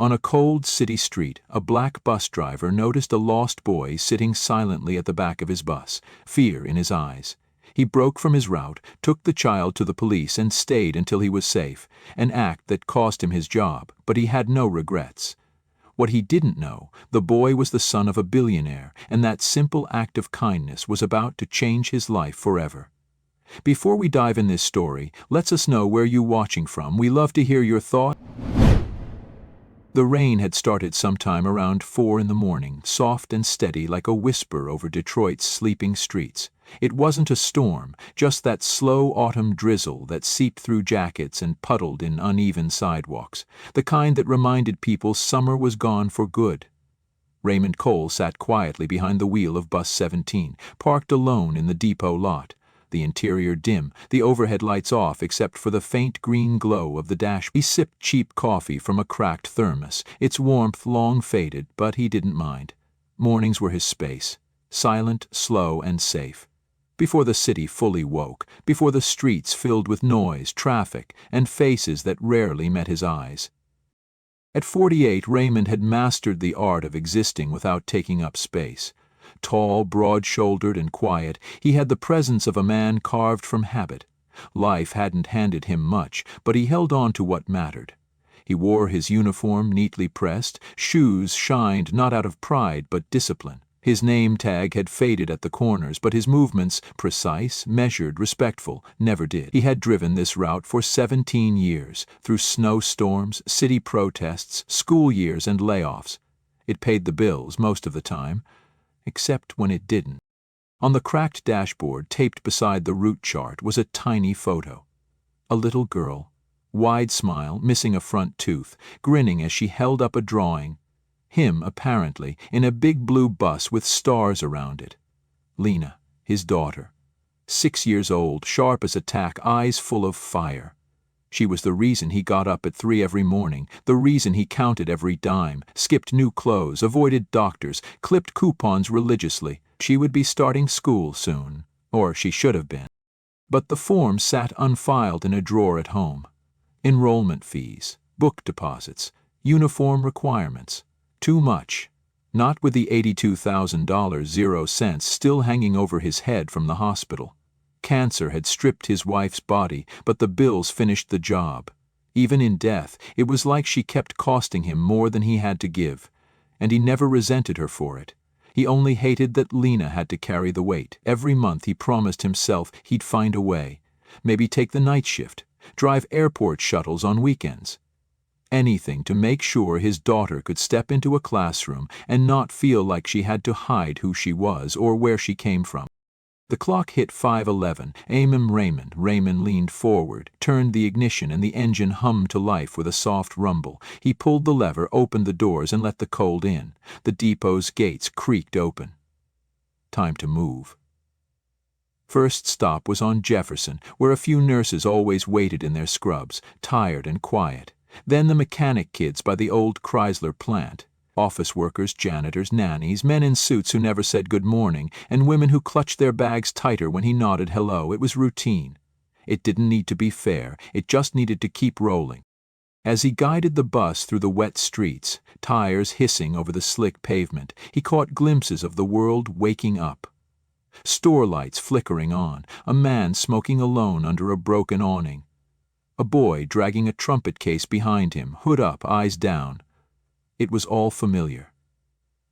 On a cold city street, a black bus driver noticed a lost boy sitting silently at the back of his bus, fear in his eyes. He broke from his route, took the child to the police, and stayed until he was safe, an act that cost him his job, but he had no regrets. What he didn't know, the boy was the son of a billionaire, and that simple act of kindness was about to change his life forever. Before we dive in this story, let us know where you're watching from. We love to hear your thoughts. The rain had started sometime around 4 in the morning, soft and steady like a whisper over Detroit's sleeping streets. It wasn't a storm, just that slow autumn drizzle that seeped through jackets and puddled in uneven sidewalks, the kind that reminded people summer was gone for good. Raymond Cole sat quietly behind the wheel of Bus 17, parked alone in the depot lot. The interior dim, the overhead lights off except for the faint green glow of the dash. He sipped cheap coffee from a cracked thermos, its warmth long faded, but he didn't mind. Mornings were his space, silent, slow, and safe. Before the city fully woke, before the streets filled with noise, traffic, and faces that rarely met his eyes. At 48, Raymond had mastered the art of existing without taking up space. Tall, broad-shouldered, and quiet, he had the presence of a man carved from habit. Life hadn't handed him much, but he held on to what mattered. He wore his uniform neatly pressed, shoes shined not out of pride but discipline. His name tag had faded at the corners, but his movements, precise, measured, respectful, never did. He had driven this route for 17 years, through snowstorms, city protests, school years, and layoffs. It paid the bills most of the time, except when it didn't. On the cracked dashboard taped beside the route chart was a tiny photo. A little girl, wide smile, missing a front tooth, grinning as she held up a drawing. Him, apparently, in a big blue bus with stars around it. Lena, his daughter. 6 years old, sharp as a tack, eyes full of fire. She was the reason he got up at 3 every morning, the reason he counted every dime, skipped new clothes, avoided doctors, clipped coupons religiously. She would be starting school soon, or she should have been. But the form sat unfiled in a drawer at home. Enrollment fees, book deposits, uniform requirements. Too much. Not with the $82,000 0 cents still hanging over his head from the hospital. Cancer had stripped his wife's body, but the bills finished the job. Even in death, it was like she kept costing him more than he had to give, and he never resented her for it. He only hated that Lena had to carry the weight. Every month he promised himself he'd find a way. Maybe take the night shift, drive airport shuttles on weekends. Anything to make sure his daughter could step into a classroom and not feel like she had to hide who she was or where she came from. The clock hit 5:11. Raymond leaned forward, turned the ignition, and the engine hummed to life with a soft rumble. He pulled the lever, opened the doors, and let the cold in. The depot's gates creaked open. Time to move. First stop was on Jefferson, where a few nurses always waited in their scrubs, tired and quiet. Then the mechanic kids by the old Chrysler plant. Office workers, janitors, nannies, men in suits who never said good morning, and women who clutched their bags tighter when he nodded hello. It was routine. It didn't need to be fair, it just needed to keep rolling. As he guided the bus through the wet streets, tires hissing over the slick pavement, he caught glimpses of the world waking up. Store lights flickering on, a man smoking alone under a broken awning. A boy dragging a trumpet case behind him, hood up, eyes down. It was all familiar.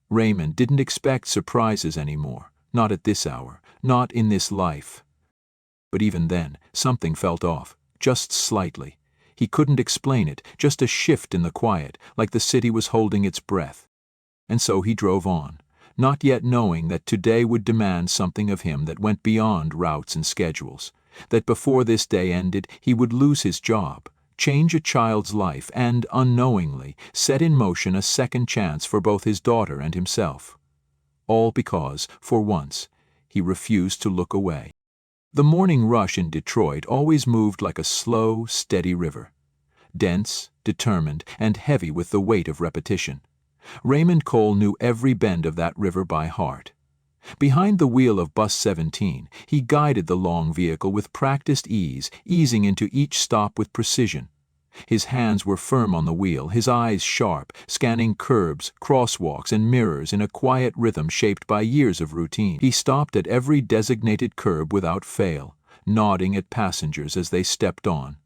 Raymond didn't expect surprises anymore, not at this hour, not in this life. But even then, something felt off, just slightly. He couldn't explain it, just a shift in the quiet, like the city was holding its breath. And so he drove on, not yet knowing that today would demand something of him that went beyond routes and schedules, that before this day ended he would lose his job, change a child's life, and, unknowingly, set in motion a second chance for both his daughter and himself. All because, for once, he refused to look away. The morning rush in Detroit always moved like a slow, steady river, dense, determined, and heavy with the weight of repetition. Raymond Cole knew every bend of that river by heart. Behind the wheel of Bus 17, he guided the long vehicle with practiced ease, easing into each stop with precision. His hands were firm on the wheel, his eyes sharp, scanning curbs, crosswalks, and mirrors in a quiet rhythm shaped by years of routine. He stopped at every designated curb without fail, nodding at passengers as they stepped on.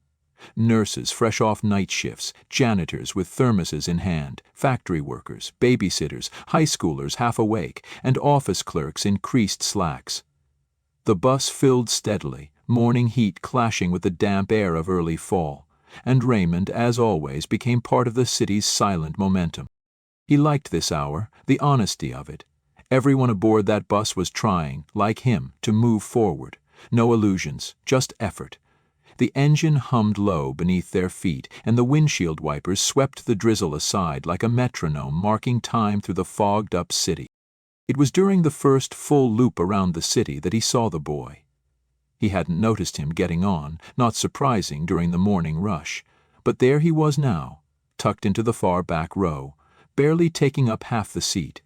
Nurses fresh off night shifts, janitors with thermoses in hand, factory workers, babysitters, high schoolers half awake, and office clerks in creased slacks. The bus filled steadily, morning heat clashing with the damp air of early fall, and Raymond, as always, became part of the city's silent momentum. He liked this hour, the honesty of it. Everyone aboard that bus was trying, like him, to move forward. No illusions, just effort. The engine hummed low beneath their feet, and the windshield wipers swept the drizzle aside like a metronome marking time through the fogged-up city. It was during the first full loop around the city that he saw the boy. He hadn't noticed him getting on, not surprising during the morning rush, but there he was now, tucked into the far back row, barely taking up half the seat.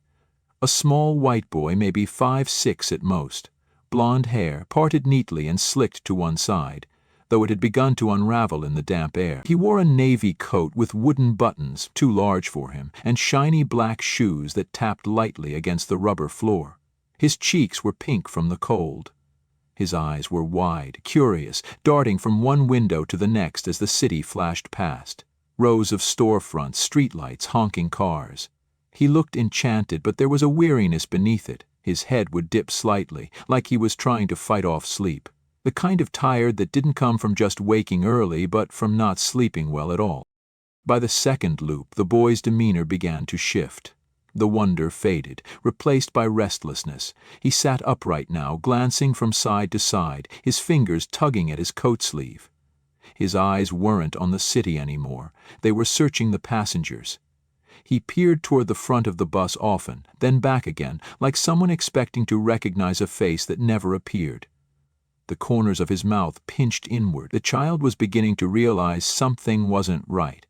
A small white boy, maybe 5'6" at most, blonde hair parted neatly and slicked to one side, though it had begun to unravel in the damp air. He wore a navy coat with wooden buttons, too large for him, and shiny black shoes that tapped lightly against the rubber floor. His cheeks were pink from the cold. His eyes were wide, curious, darting from one window to the next as the city flashed past. Rows of storefronts, streetlights, honking cars. He looked enchanted, but there was a weariness beneath it. His head would dip slightly, like he was trying to fight off sleep. The kind of tired that didn't come from just waking early, but from not sleeping well at all. By the second loop, the boy's demeanor began to shift. The wonder faded, replaced by restlessness. He sat upright now, glancing from side to side, his fingers tugging at his coat sleeve. His eyes weren't on the city anymore. They were searching the passengers. He peered toward the front of the bus often, then back again, like someone expecting to recognize a face that never appeared. The corners of his mouth pinched inward. The child was beginning to realize something wasn't right.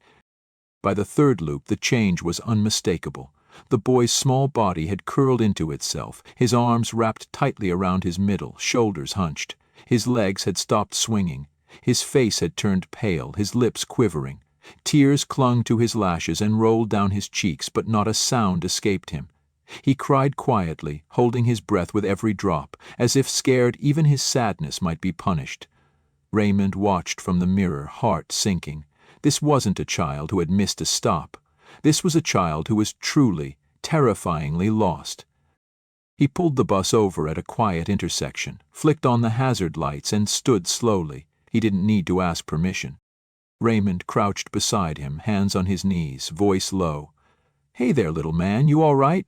By the third loop, the change was unmistakable. The boy's small body had curled into itself, his arms wrapped tightly around his middle, shoulders hunched. His legs had stopped swinging. His face had turned pale, his lips quivering. Tears clung to his lashes and rolled down his cheeks, but not a sound escaped him. He cried quietly, holding his breath with every drop, as if scared even his sadness might be punished. Raymond watched from the mirror, heart sinking. This wasn't a child who had missed a stop. This was a child who was truly, terrifyingly lost. He pulled the bus over at a quiet intersection, flicked on the hazard lights, and stood slowly. He didn't need to ask permission. Raymond crouched beside him, hands on his knees, voice low. "Hey there, little man, you all right?"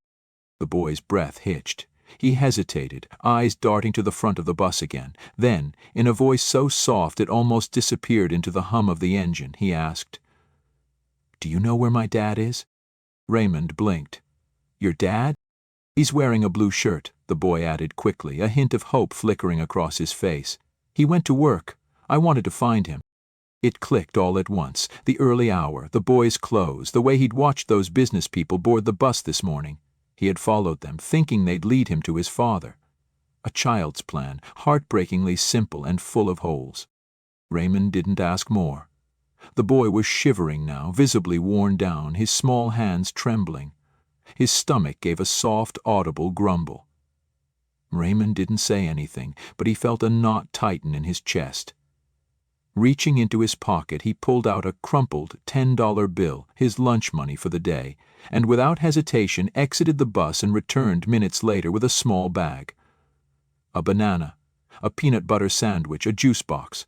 The boy's breath hitched. He hesitated, eyes darting to the front of the bus again. Then, in a voice so soft it almost disappeared into the hum of the engine, he asked, "Do you know where my dad is?" Raymond blinked. "Your dad?" "He's wearing a blue shirt," the boy added quickly, a hint of hope flickering across his face. "He went to work. I wanted to find him." It clicked all at once. The early hour, the boy's clothes, the way he'd watched those business people board the bus this morning. He had followed them, thinking they'd lead him to his father. A child's plan, heartbreakingly simple and full of holes. Raymond didn't ask more. The boy was shivering now, visibly worn down, his small hands trembling. His stomach gave a soft, audible grumble. Raymond didn't say anything, but he felt a knot tighten in his chest. Reaching into his pocket, he pulled out a crumpled $10 bill, his lunch money for the day, and without hesitation exited the bus and returned minutes later with a small bag. A banana, a peanut butter sandwich, a juice box.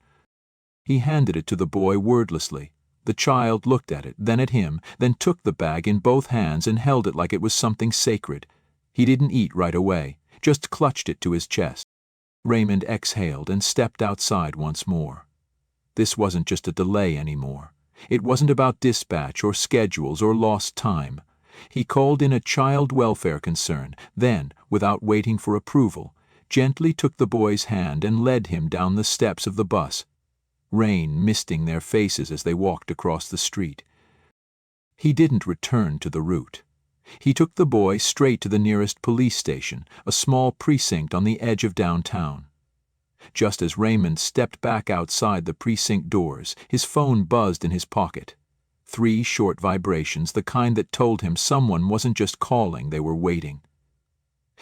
He handed it to the boy wordlessly. The child looked at it, then at him, then took the bag in both hands and held it like it was something sacred. He didn't eat right away, just clutched it to his chest. Raymond exhaled and stepped outside once more. This wasn't just a delay anymore. It wasn't about dispatch or schedules or lost time. He called in a child welfare concern, then, without waiting for approval, gently took the boy's hand and led him down the steps of the bus, rain misting their faces as they walked across the street. He didn't return to the route. He took the boy straight to the nearest police station, a small precinct on the edge of downtown. Just as Raymond stepped back outside the precinct doors, his phone buzzed in his pocket. 3 short vibrations, the kind that told him someone wasn't just calling, they were waiting.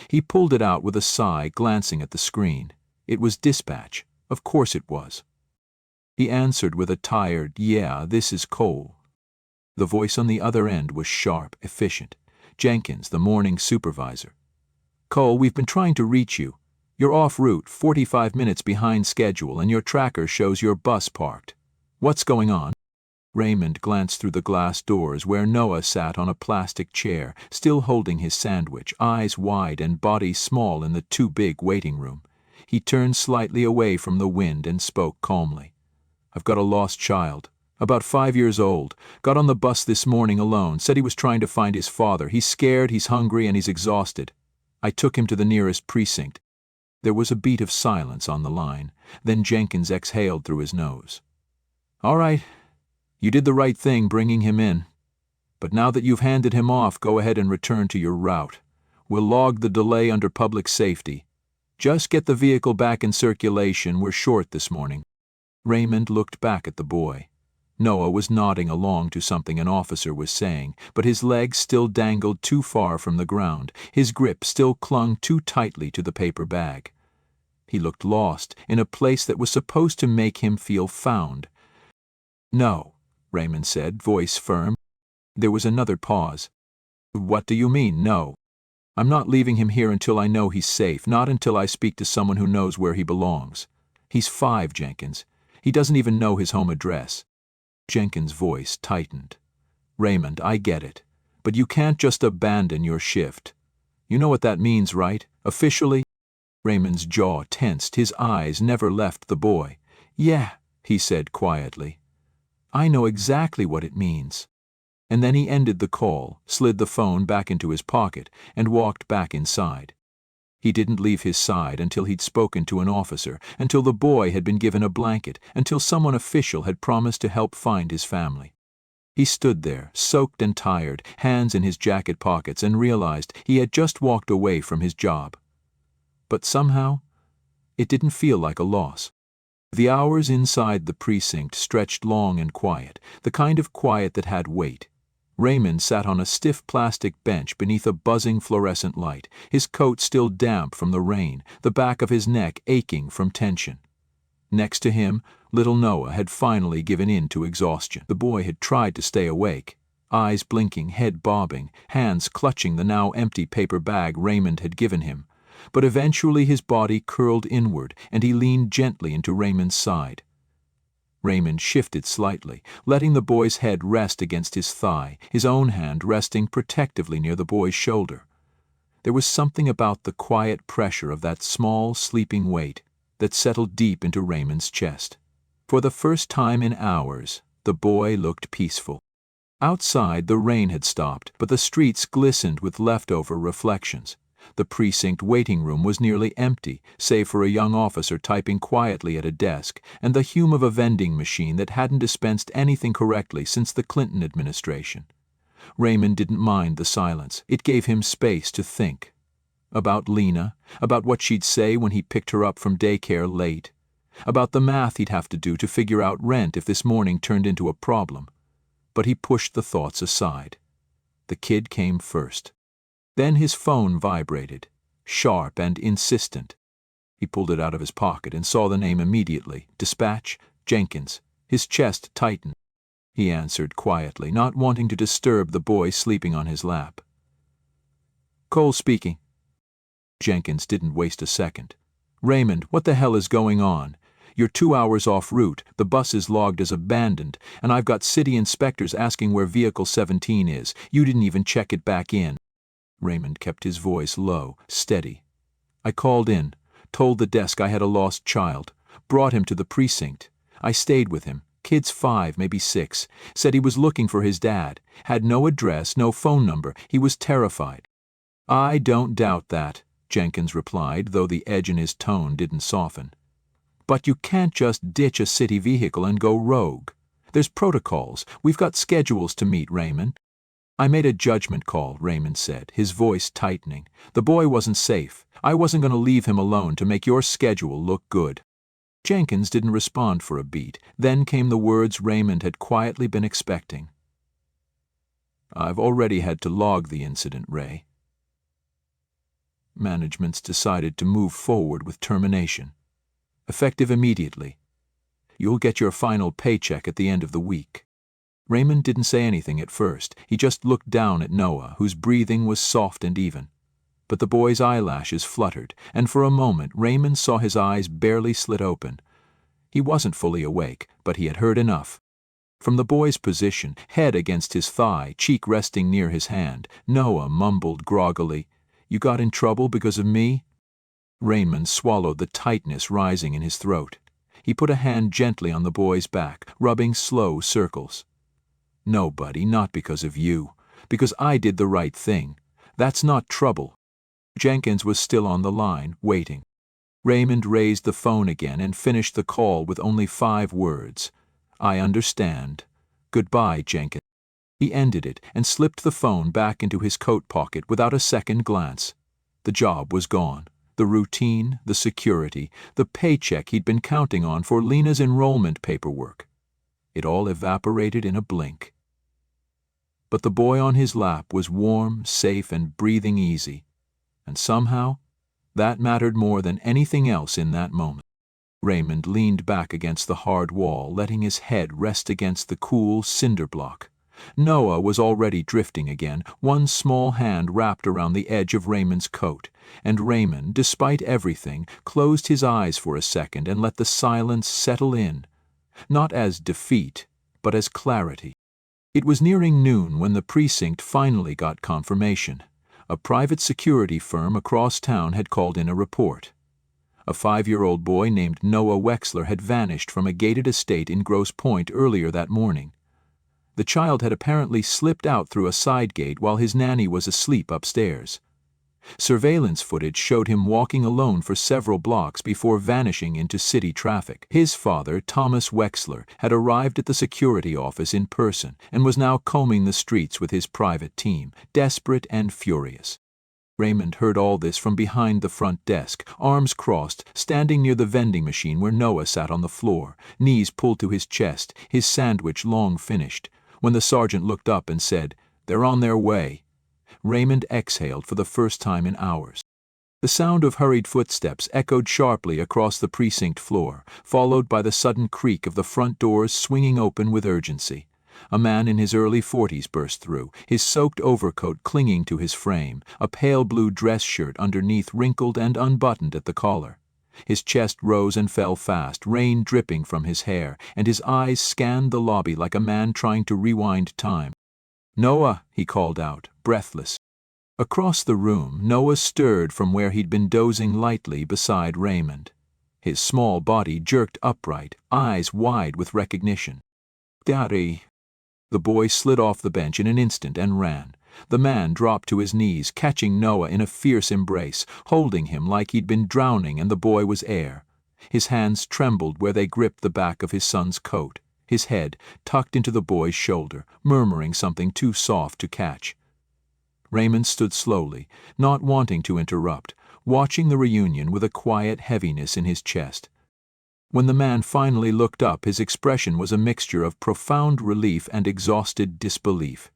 He pulled it out with a sigh, glancing at the screen. It was dispatch. Of course it was. He answered with a tired, "Yeah, this is Cole." The voice on the other end was sharp, efficient. "Jenkins, the morning supervisor." "Cole, we've been trying to reach you. You're off route, 45 minutes behind schedule, and your tracker shows your bus parked. What's going on?" Raymond glanced through the glass doors where Noah sat on a plastic chair, still holding his sandwich, eyes wide and body small in the too big waiting room. He turned slightly away from the wind and spoke calmly. "I've got a lost child. About 5 years old. Got on the bus this morning alone, said he was trying to find his father. He's scared, he's hungry, and he's exhausted. I took him to the nearest precinct." There was a beat of silence on the line. Then Jenkins exhaled through his nose. "All right. You did the right thing bringing him in. But now that you've handed him off, go ahead and return to your route. We'll log the delay under public safety. Just get the vehicle back in circulation. We're short this morning." Raymond looked back at the boy. Noah was nodding along to something an officer was saying, but his legs still dangled too far from the ground. His grip still clung too tightly to the paper bag. He looked lost, in a place that was supposed to make him feel found. "No," Raymond said, voice firm. There was another pause. "What do you mean, no? I'm not leaving him here until I know he's safe, not until I speak to someone who knows where he belongs. He's 5, Jenkins. He doesn't even know his home address." Jenkins' voice tightened. "Raymond, I get it. But you can't just abandon your shift. You know what that means, right? Officially?" Raymond's jaw tensed, his eyes never left the boy. "Yeah," he said quietly. "I know exactly what it means." And then he ended the call, slid the phone back into his pocket, and walked back inside. He didn't leave his side until he'd spoken to an officer, until the boy had been given a blanket, until someone official had promised to help find his family. He stood there, soaked and tired, hands in his jacket pockets, and realized he had just walked away from his job. But somehow, it didn't feel like a loss. The hours inside the precinct stretched long and quiet, the kind of quiet that had weight. Raymond sat on a stiff plastic bench beneath a buzzing fluorescent light, his coat still damp from the rain, the back of his neck aching from tension. Next to him, little Noah had finally given in to exhaustion. The boy had tried to stay awake, eyes blinking, head bobbing, hands clutching the now empty paper bag Raymond had given him. But eventually his body curled inward, and he leaned gently into Raymond's side. Raymond shifted slightly, letting the boy's head rest against his thigh, his own hand resting protectively near the boy's shoulder. There was something about the quiet pressure of that small, sleeping weight that settled deep into Raymond's chest. For the first time in hours, the boy looked peaceful. Outside, the rain had stopped, but the streets glistened with leftover reflections. The precinct waiting room was nearly empty, save for a young officer typing quietly at a desk and the hum of a vending machine that hadn't dispensed anything correctly since the Clinton administration. Raymond didn't mind the silence. It gave him space to think. About Lena, about what she'd say when he picked her up from daycare late, about the math he'd have to do to figure out rent if this morning turned into a problem. But he pushed the thoughts aside. The kid came first. Then his phone vibrated, sharp and insistent. He pulled it out of his pocket and saw the name immediately. Dispatch, Jenkins. His chest tightened. He answered quietly, not wanting to disturb the boy sleeping on his lap. "Cole speaking." Jenkins didn't waste a second. "Raymond, what the hell is going on? You're 2 hours off route, the bus is logged as abandoned, and I've got city inspectors asking where vehicle 17 is. You didn't even check it back in." Raymond kept his voice low, steady. "I called in, told the desk I had a lost child, brought him to the precinct. I stayed with him, kid's 5, maybe 6, said he was looking for his dad, had no address, no phone number, he was terrified." "I don't doubt that," Jenkins replied, though the edge in his tone didn't soften. "But you can't just ditch a city vehicle and go rogue. There's protocols, we've got schedules to meet, Raymond." I made a judgment call, Raymond said, his voice tightening. The boy wasn't safe. I wasn't going to leave him alone to make your schedule look good. Jenkins didn't respond for a beat. Then came the words Raymond had quietly been expecting. I've already had to log the incident, Ray. Management's decided to move forward with termination. Effective immediately. You'll get your final paycheck at the end of the week. Raymond didn't say anything at first. He just looked down at Noah, whose breathing was soft and even. But the boy's eyelashes fluttered, and for a moment Raymond saw his eyes barely slit open. He wasn't fully awake, but he had heard enough. From the boy's position, head against his thigh, cheek resting near his hand, Noah mumbled groggily, "You got in trouble because of me?" Raymond swallowed the tightness rising in his throat. He put a hand gently on the boy's back, rubbing slow circles. "No, buddy, not because of you. Because I did the right thing. That's not trouble." Jenkins was still on the line, waiting. Raymond raised the phone again and finished the call with only 5 words. "I understand. Goodbye, Jenkins." He ended it and slipped the phone back into his coat pocket without a second glance. The job was gone. The routine, the security, the paycheck he'd been counting on for Lena's enrollment paperwork. It all evaporated in a blink. But the boy on his lap was warm, safe, and breathing easy. And somehow, that mattered more than anything else in that moment. Raymond leaned back against the hard wall, letting his head rest against the cool cinder block. Noah was already drifting again, one small hand wrapped around the edge of Raymond's coat, and Raymond, despite everything, closed his eyes for a second and let the silence settle in, not as defeat, but as clarity. It was nearing noon when the precinct finally got confirmation. A private security firm across town had called in a report. A 5-year-old boy named Noah Wexler had vanished from a gated estate in Grosse Pointe earlier that morning. The child had apparently slipped out through a side gate while his nanny was asleep upstairs. Surveillance footage showed him walking alone for several blocks before vanishing into city traffic. His father, Thomas Wexler, had arrived at the security office in person and was now combing the streets with his private team, desperate and furious. Raymond heard all this from behind the front desk, arms crossed, standing near the vending machine where Noah sat on the floor, knees pulled to his chest, his sandwich long finished, when the sergeant looked up and said, "They're on their way." Raymond exhaled for the first time in hours. The sound of hurried footsteps echoed sharply across the precinct floor, followed by the sudden creak of the front doors swinging open with urgency. A man in his early 40s burst through, his soaked overcoat clinging to his frame, a pale blue dress shirt underneath wrinkled and unbuttoned at the collar. His chest rose and fell fast, rain dripping from his hair, and his eyes scanned the lobby like a man trying to rewind time. "Noah," he called out, breathless. Across the room, Noah stirred from where he'd been dozing lightly beside Raymond. His small body jerked upright, eyes wide with recognition. "Daddy." The boy slid off the bench in an instant and ran. The man dropped to his knees, catching Noah in a fierce embrace, holding him like he'd been drowning and the boy was air. His hands trembled where they gripped the back of his son's coat, his head tucked into the boy's shoulder, murmuring something too soft to catch. Raymond stood slowly, not wanting to interrupt, watching the reunion with a quiet heaviness in his chest. When the man finally looked up, his expression was a mixture of profound relief and exhausted disbelief.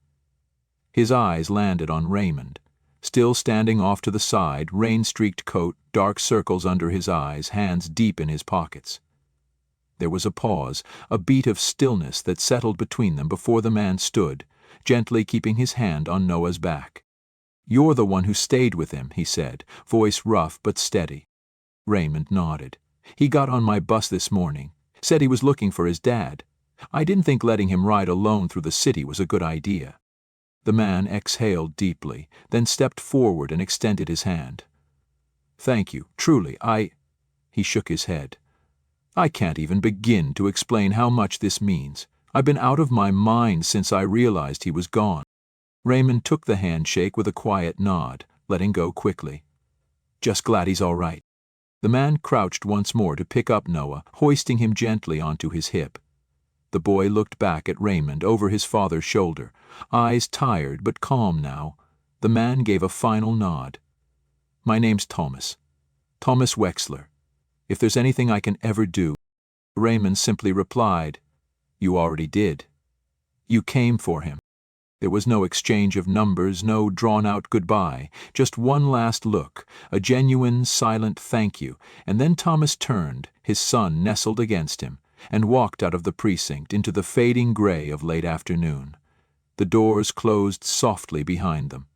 His eyes landed on Raymond, still standing off to the side, rain-streaked coat, dark circles under his eyes, hands deep in his pockets. There was a pause, a beat of stillness that settled between them before the man stood, gently keeping his hand on Noah's back. "You're the one who stayed with him," he said, voice rough but steady. Raymond nodded. "He got on my bus this morning, said he was looking for his dad. I didn't think letting him ride alone through the city was a good idea." The man exhaled deeply, then stepped forward and extended his hand. "Thank you, truly, He shook his head. "I can't even begin to explain how much this means. I've been out of my mind since I realized he was gone." Raymond took the handshake with a quiet nod, letting go quickly. "Just glad he's all right." The man crouched once more to pick up Noah, hoisting him gently onto his hip. The boy looked back at Raymond over his father's shoulder, eyes tired but calm now. The man gave a final nod. "My name's Thomas. Thomas Wexler. If there's anything I can ever do—" Raymond simply replied, "You already did. You came for him." There was no exchange of numbers, no drawn-out goodbye, just one last look, a genuine, silent thank you, and then Thomas turned, his son nestled against him, and walked out of the precinct into the fading gray of late afternoon. The doors closed softly behind them.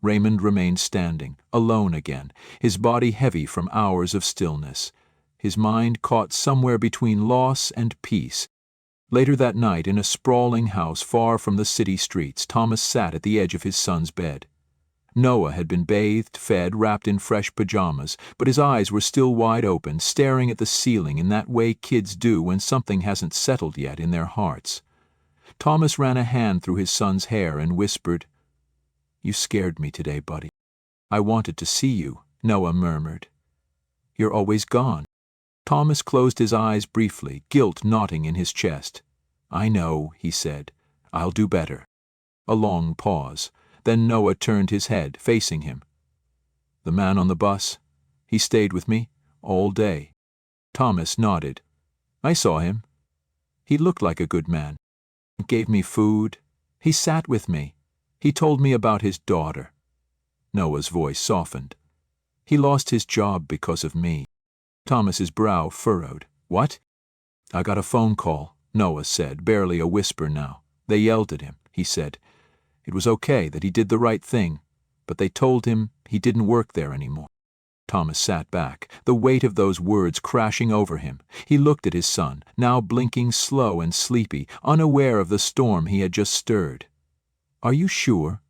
Raymond remained standing, alone again, his body heavy from hours of stillness, his mind caught somewhere between loss and peace. Later that night, in a sprawling house far from the city streets, Thomas sat at the edge of his son's bed. Noah had been bathed, fed, wrapped in fresh pajamas, but his eyes were still wide open, staring at the ceiling in that way kids do when something hasn't settled yet in their hearts. Thomas ran a hand through his son's hair and whispered, "You scared me today, buddy." "I wanted to see you," Noah murmured. "You're always gone." Thomas closed his eyes briefly, guilt knotting in his chest. "I know," he said. "I'll do better." A long pause. Then Noah turned his head, facing him. "The man on the bus? He stayed with me all day." Thomas nodded. "I saw him. He looked like a good man. He gave me food. He sat with me. He told me about his daughter." Noah's voice softened. "He lost his job because of me." Thomas's brow furrowed. "What?" "I got a phone call," Noah said, barely a whisper now. "They yelled at him," he said. "It was okay, that he did the right thing, but they told him he didn't work there anymore." Thomas sat back, the weight of those words crashing over him. He looked at his son, now blinking slow and sleepy, unaware of the storm he had just stirred. "Are you sure?"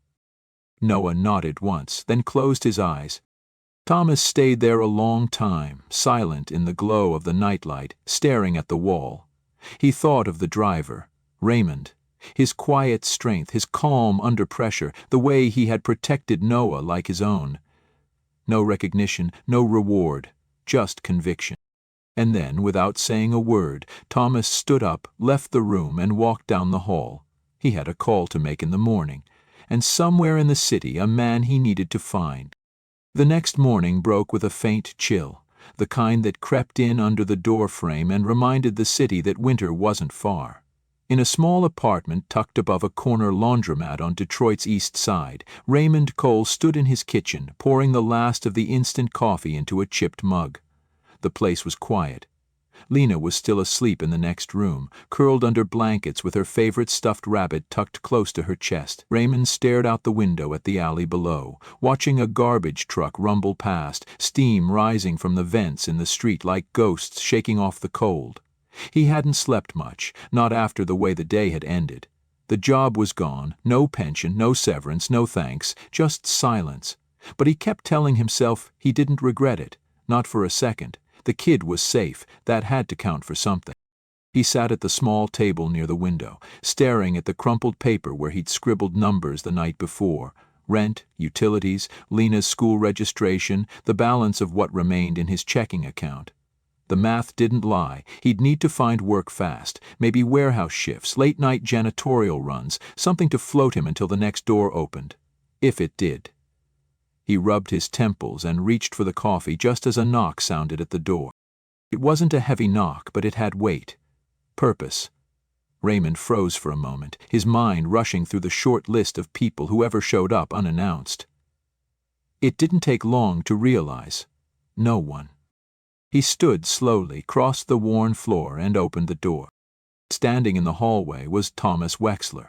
Noah nodded once, then closed his eyes. Thomas stayed there a long time, silent in the glow of the nightlight, staring at the wall. He thought of the driver, Raymond, his quiet strength, his calm under pressure, the way he had protected Noah like his own. No recognition, no reward, just conviction. And then, without saying a word, Thomas stood up, left the room, and walked down the hall. He had a call to make in the morning, and somewhere in the city a man he needed to find. The next morning broke with a faint chill, the kind that crept in under the doorframe and reminded the city that winter wasn't far. In a small apartment tucked above a corner laundromat on Detroit's east side, Raymond Cole stood in his kitchen, pouring the last of the instant coffee into a chipped mug. The place was quiet. Lena was still asleep in the next room, curled under blankets with her favorite stuffed rabbit tucked close to her chest. Raymond stared out the window at the alley below, watching a garbage truck rumble past, steam rising from the vents in the street like ghosts shaking off the cold. He hadn't slept much, not after the way the day had ended. The job was gone, no pension, no severance, no thanks, just silence. But he kept telling himself he didn't regret it, not for a second. The kid was safe, that had to count for something. He sat at the small table near the window, staring at the crumpled paper where he'd scribbled numbers the night before. Rent, utilities, Lena's school registration, the balance of what remained in his checking account. The math didn't lie. He'd need to find work fast, maybe warehouse shifts, late-night janitorial runs, something to float him until the next door opened. If it did. He rubbed his temples and reached for the coffee just as a knock sounded at the door. It wasn't a heavy knock, but it had weight. Purpose. Raymond froze for a moment, his mind rushing through the short list of people who ever showed up unannounced. It didn't take long to realize. No one. He stood slowly, crossed the worn floor, and opened the door. Standing in the hallway was Thomas Wexler,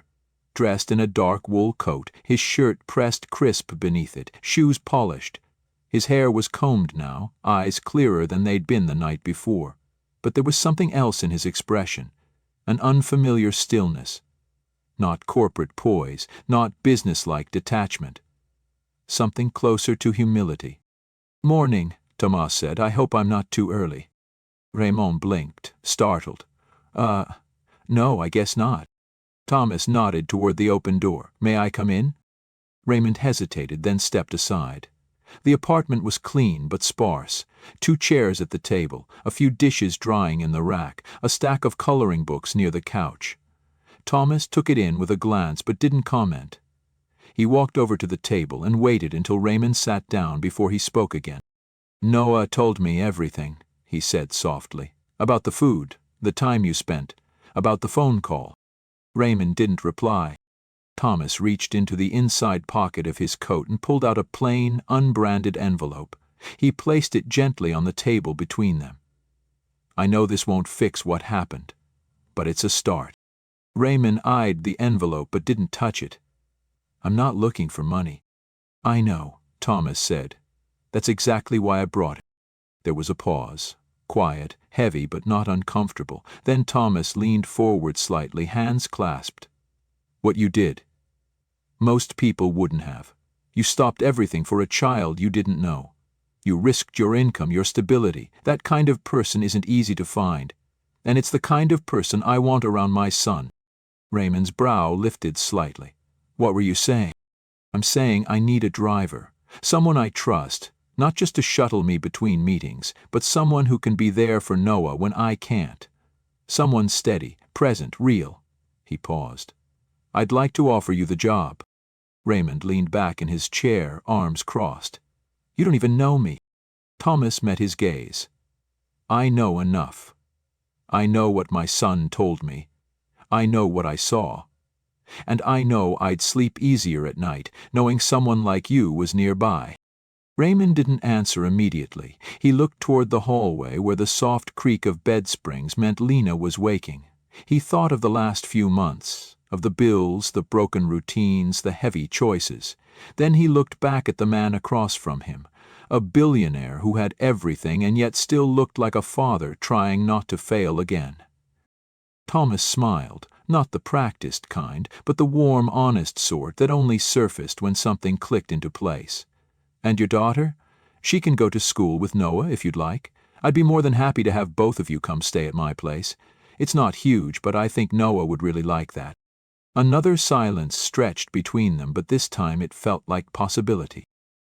dressed in a dark wool coat, his shirt pressed crisp beneath it, shoes polished. His hair was combed now, eyes clearer than they'd been the night before. But there was something else in his expression, an unfamiliar stillness. Not corporate poise, not businesslike detachment. Something closer to humility. "Morning," Thomas said. "I hope I'm not too early." Raymond blinked, startled. No, I guess not." Thomas nodded toward the open door. "May I come in?" Raymond hesitated, then stepped aside. The apartment was clean but sparse. 2 chairs at the table, a few dishes drying in the rack, a stack of coloring books near the couch. Thomas took it in with a glance but didn't comment. He walked over to the table and waited until Raymond sat down before he spoke again. "Noah told me everything," he said softly. "About the food, the time you spent, about the phone call." Raymond didn't reply. Thomas reached into the inside pocket of his coat and pulled out a plain, unbranded envelope. He placed it gently on the table between them. "I know this won't fix what happened, but it's a start." Raymond eyed the envelope but didn't touch it. "I'm not looking for money." "I know," Thomas said. "That's exactly why I brought it." There was a pause, quiet, heavy but not uncomfortable. Then Thomas leaned forward slightly, hands clasped. "What you did, most people wouldn't have. You stopped everything for a child you didn't know. You risked your income, your stability. That kind of person isn't easy to find. And it's the kind of person I want around my son." Raymond's brow lifted slightly. "What were you saying?" "I'm saying I need a driver. Someone I trust, not just to shuttle me between meetings, but someone who can be there for Noah when I can't. Someone steady, present, real." He paused. "I'd like to offer you the job." Raymond leaned back in his chair, arms crossed. "You don't even know me." Thomas met his gaze. "I know enough. I know what my son told me. I know what I saw. And I know I'd sleep easier at night, knowing someone like you was nearby." Raymond didn't answer immediately. He looked toward the hallway where the soft creak of bed springs meant Lena was waking. He thought of the last few months, of the bills, the broken routines, the heavy choices. Then he looked back at the man across from him, a billionaire who had everything and yet still looked like a father trying not to fail again. Thomas smiled, not the practiced kind, but the warm, honest sort that only surfaced when something clicked into place. "And your daughter? She can go to school with Noah if you'd like. I'd be more than happy to have both of you come stay at my place. It's not huge, but I think Noah would really like that." Another silence stretched between them, but this time it felt like possibility.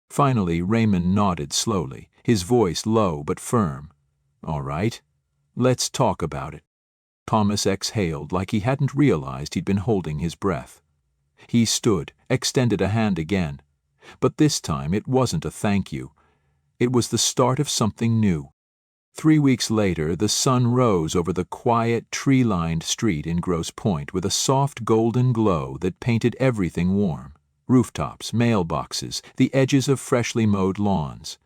Finally, Raymond nodded slowly, his voice low but firm. "All right, let's talk about it." Thomas exhaled like he hadn't realized he'd been holding his breath. He stood, extended a hand again. But this time it wasn't a thank you. It was the start of something new. 3 weeks later, the sun rose over the quiet, tree-lined street in Grosse Pointe with a soft golden glow that painted everything warm. Rooftops, mailboxes, the edges of freshly mowed lawns.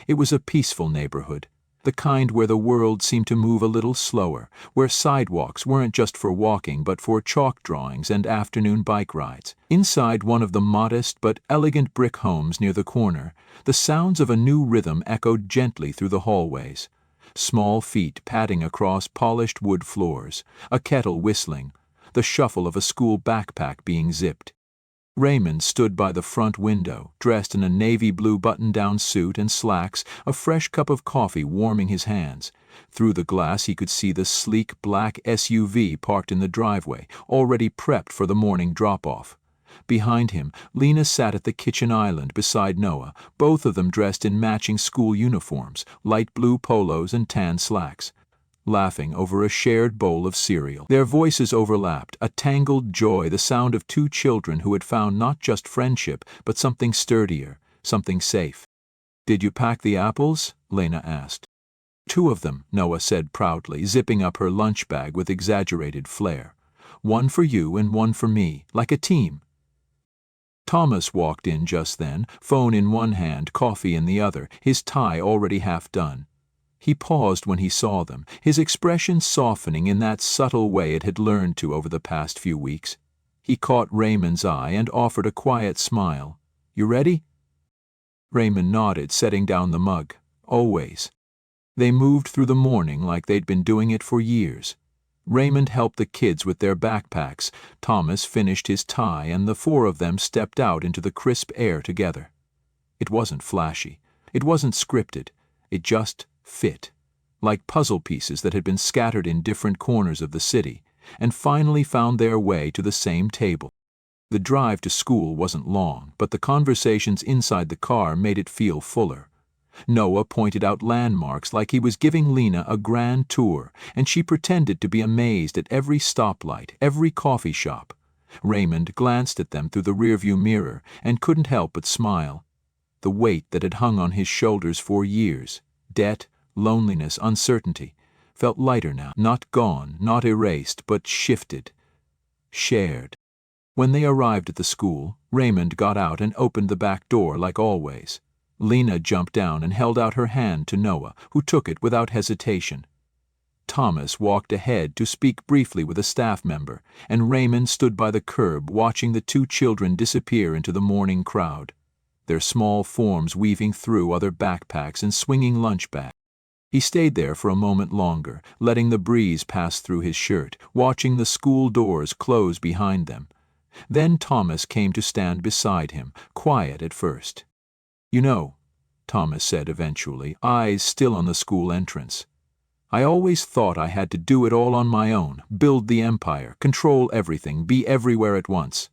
It was a peaceful neighborhood, the kind where the world seemed to move a little slower, where sidewalks weren't just for walking but for chalk drawings and afternoon bike rides. Inside one of the modest but elegant brick homes near the corner, the sounds of a new rhythm echoed gently through the hallways. Small feet padding across polished wood floors, a kettle whistling, the shuffle of a school backpack being zipped. Raymond stood by the front window, dressed in a navy blue button-down suit and slacks, a fresh cup of coffee warming his hands. Through the glass he could see the sleek black SUV parked in the driveway, already prepped for the morning drop-off. Behind him, Lena sat at the kitchen island beside Noah, both of them dressed in matching school uniforms, light blue polos and tan slacks, laughing over a shared bowl of cereal. Their voices overlapped, a tangled joy, the sound of 2 children who had found not just friendship, but something sturdier, something safe. "Did you pack the apples?" Lena asked. "2 of them," Noah said proudly, zipping up her lunch bag with exaggerated flair. "One for you and one for me, like a team." Thomas walked in just then, phone in one hand, coffee in the other, his tie already half done. He paused when he saw them, his expression softening in that subtle way it had learned to over the past few weeks. He caught Raymond's eye and offered a quiet smile. "You ready?" Raymond nodded, setting down the mug. "Always." They moved through the morning like they'd been doing it for years. Raymond helped the kids with their backpacks, Thomas finished his tie, and the 4 of them stepped out into the crisp air together. It wasn't flashy. It wasn't scripted. It just fit, like puzzle pieces that had been scattered in different corners of the city, and finally found their way to the same table. The drive to school wasn't long, but the conversations inside the car made it feel fuller. Noah pointed out landmarks like he was giving Lena a grand tour, and she pretended to be amazed at every stoplight, every coffee shop. Raymond glanced at them through the rearview mirror and couldn't help but smile. The weight that had hung on his shoulders for years, debt, loneliness, uncertainty, felt lighter now, not gone, not erased, but shifted, shared. When they arrived at the school, Raymond got out and opened the back door like always. Lena jumped down and held out her hand to Noah, who took it without hesitation. Thomas walked ahead to speak briefly with a staff member, and Raymond stood by the curb watching the two children disappear into the morning crowd, their small forms weaving through other backpacks and swinging lunch bags. He stayed there for a moment longer, letting the breeze pass through his shirt, watching the school doors close behind them. Then Thomas came to stand beside him, quiet at first. "You know," Thomas said eventually, eyes still on the school entrance, "I always thought I had to do it all on my own, build the empire, control everything, be everywhere at once.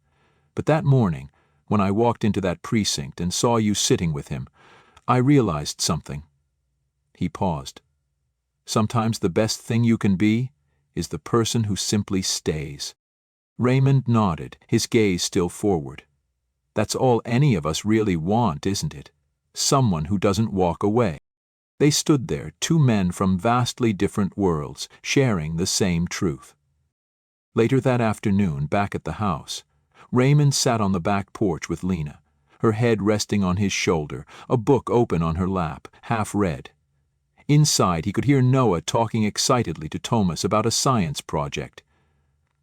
But that morning, when I walked into that precinct and saw you sitting with him, I realized something." He paused. "Sometimes the best thing you can be is the person who simply stays." Raymond nodded, his gaze still forward. "That's all any of us really want, isn't it? Someone who doesn't walk away." They stood there, two men from vastly different worlds, sharing the same truth. Later that afternoon, back at the house, Raymond sat on the back porch with Lena, her head resting on his shoulder, a book open on her lap, half read. Inside, he could hear Noah talking excitedly to Thomas about a science project.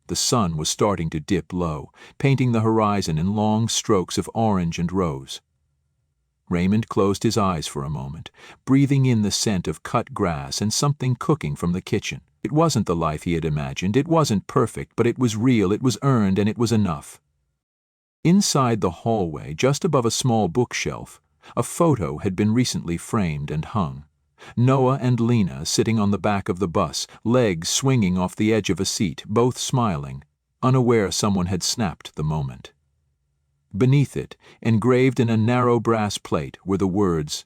The sun was starting to dip low, painting the horizon in long strokes of orange and rose. Raymond closed his eyes for a moment, breathing in the scent of cut grass and something cooking from the kitchen. It wasn't the life he had imagined, it wasn't perfect, but it was real, it was earned, and it was enough. Inside the hallway, just above a small bookshelf, a photo had been recently framed and hung. Noah and Lena sitting on the back of the bus, legs swinging off the edge of a seat, both smiling, unaware someone had snapped the moment. Beneath it, engraved in a narrow brass plate, were the words,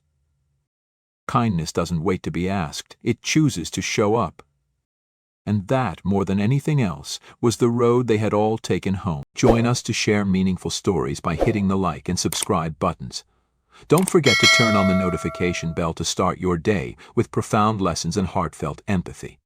"Kindness doesn't wait to be asked, it chooses to show up." And that, more than anything else, was the road they had all taken home. Join us to share meaningful stories by hitting the like and subscribe buttons. Don't forget to turn on the notification bell to start your day with profound lessons and heartfelt empathy.